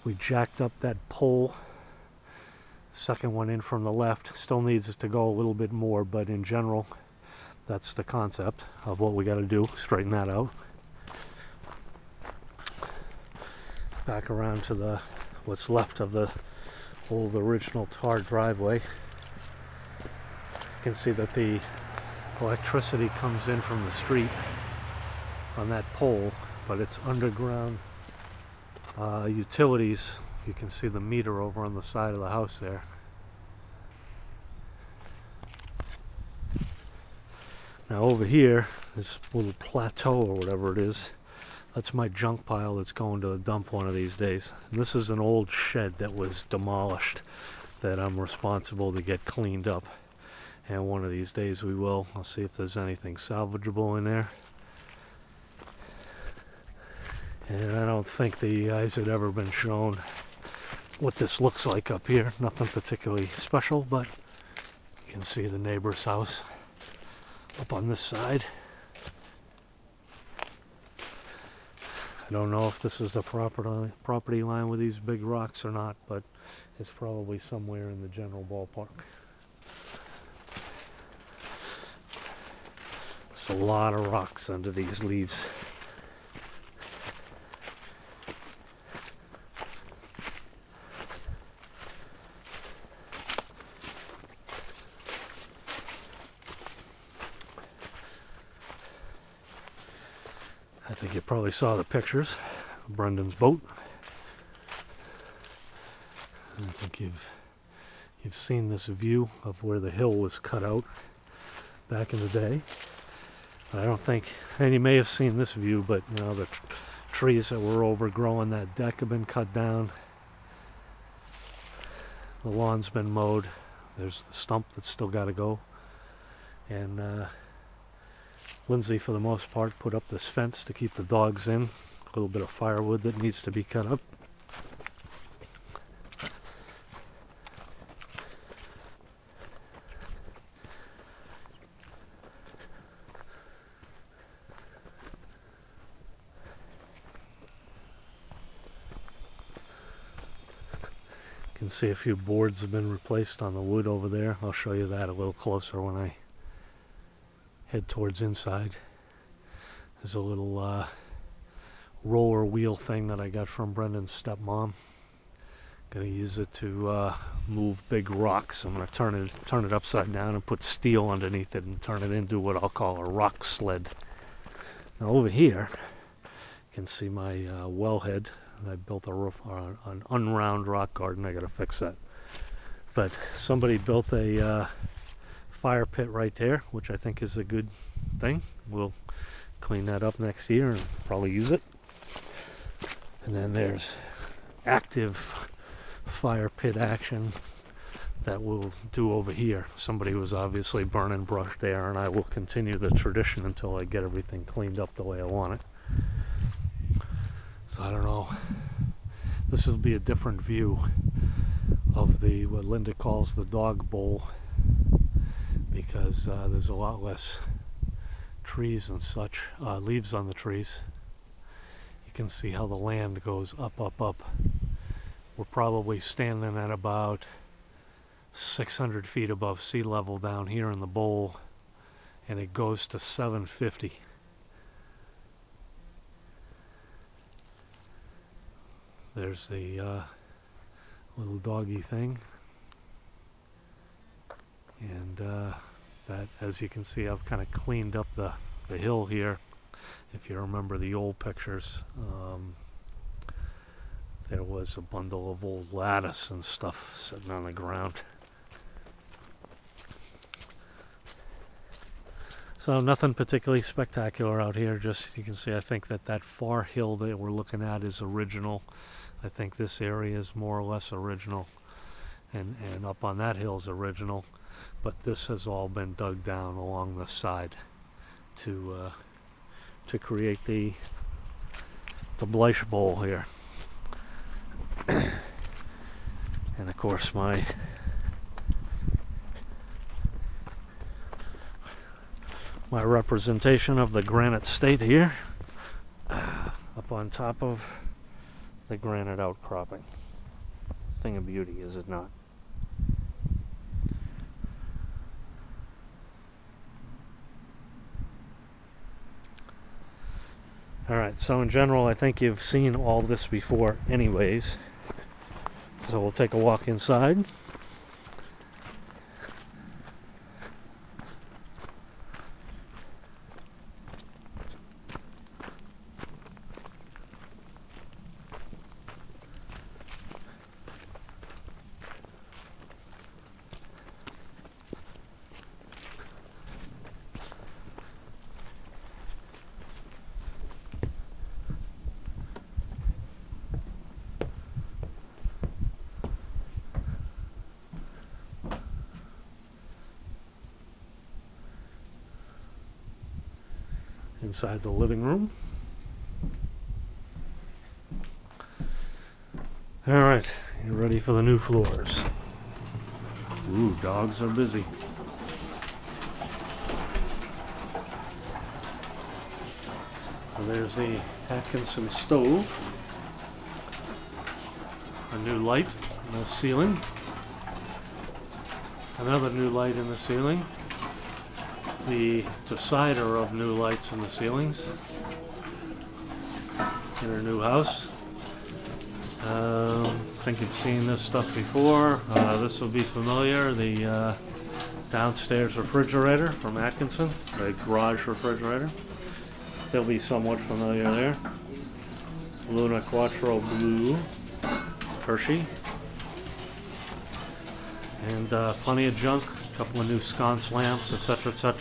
We jacked up that pole. Second one in from the left. Still needs to go a little bit more, but in general, that's the concept of what we got to do. Straighten that out. Back around to the what's left of the old original tar driveway. You can see that the electricity comes in from the street on that pole, but it's underground utilities. You can see the meter over on the side of the house there. Now over here, this little plateau or whatever it is, that's my junk pile that's going to a dump one of these days. And this is an old shed that was demolished that I'm responsible to get cleaned up. And one of these days we will. I'll see if there's anything salvageable in there. And I don't think the eyes had ever been shown what this looks like up here. Nothing particularly special, but you can see the neighbor's house up on this side. I don't know if this is the property line with these big rocks or not, but it's probably somewhere in the general ballpark. There's a lot of rocks under these leaves. I think you probably saw the pictures of Brendan's boat. And I think you've seen this view of where the hill was cut out back in the day. I don't think, and you may have seen this view, but you know, the trees that were overgrowing that deck have been cut down. The lawn's been mowed. There's the stump that's still got to go. And Lindsay, for the most part, put up this fence to keep the dogs in. A little bit of firewood that needs to be cut up. You can see a few boards have been replaced on the wood over there. I'll show you that a little closer when I head towards inside. There's a little roller wheel thing that I got from Brendan's stepmom. Gonna use it to move big rocks. I'm gonna turn it upside down and put steel underneath it and turn it into what I'll call a rock sled. Now over here, you can see my wellhead. I built an unround rock garden. I gotta fix that. But somebody built a fire pit right there, which I think is a good thing. We'll clean that up next year and probably use it. And then there's active fire pit action that we'll do over here. Somebody was obviously burning brush there, and I will continue the tradition until I get everything cleaned up the way I want it. So I don't know. This will be a different view of the what Linda calls the dog bowl, because there's a lot less trees and such, leaves on the trees. You can see how the land goes up, up, up. We're probably standing at about 600 feet above sea level down here in the bowl, and it goes to 750. There's the little doggy thing, and that, as you can see, I've kind of cleaned up the hill here. If you remember the old pictures, there was a bundle of old lattice and stuff sitting on the ground. So nothing particularly spectacular out here. Just, you can see, I think that far hill that we're looking at is original. I think this area is more or less original, and up on that hill is original, but this has all been dug down along the side to create the Bleish Bowl here. And of course my representation of the granite state here, up on top of the granite outcropping. Thing of beauty, is it not? Alright, so in general I think you've seen all this before anyways. So we'll take a walk inside. Inside the living room. Alright, you ready for the new floors? Ooh, dogs are busy. So there's the Atkinson stove. A new light in the ceiling. Another new light in the ceiling. The decider of new lights in the ceilings in her new house. I think you've seen this stuff before. This will be familiar. The downstairs refrigerator from Atkinson, the garage refrigerator. They'll be somewhat familiar there. Luna Quattro Blue, Hershey. And plenty of junk, a couple of new sconce lamps, etc., etc.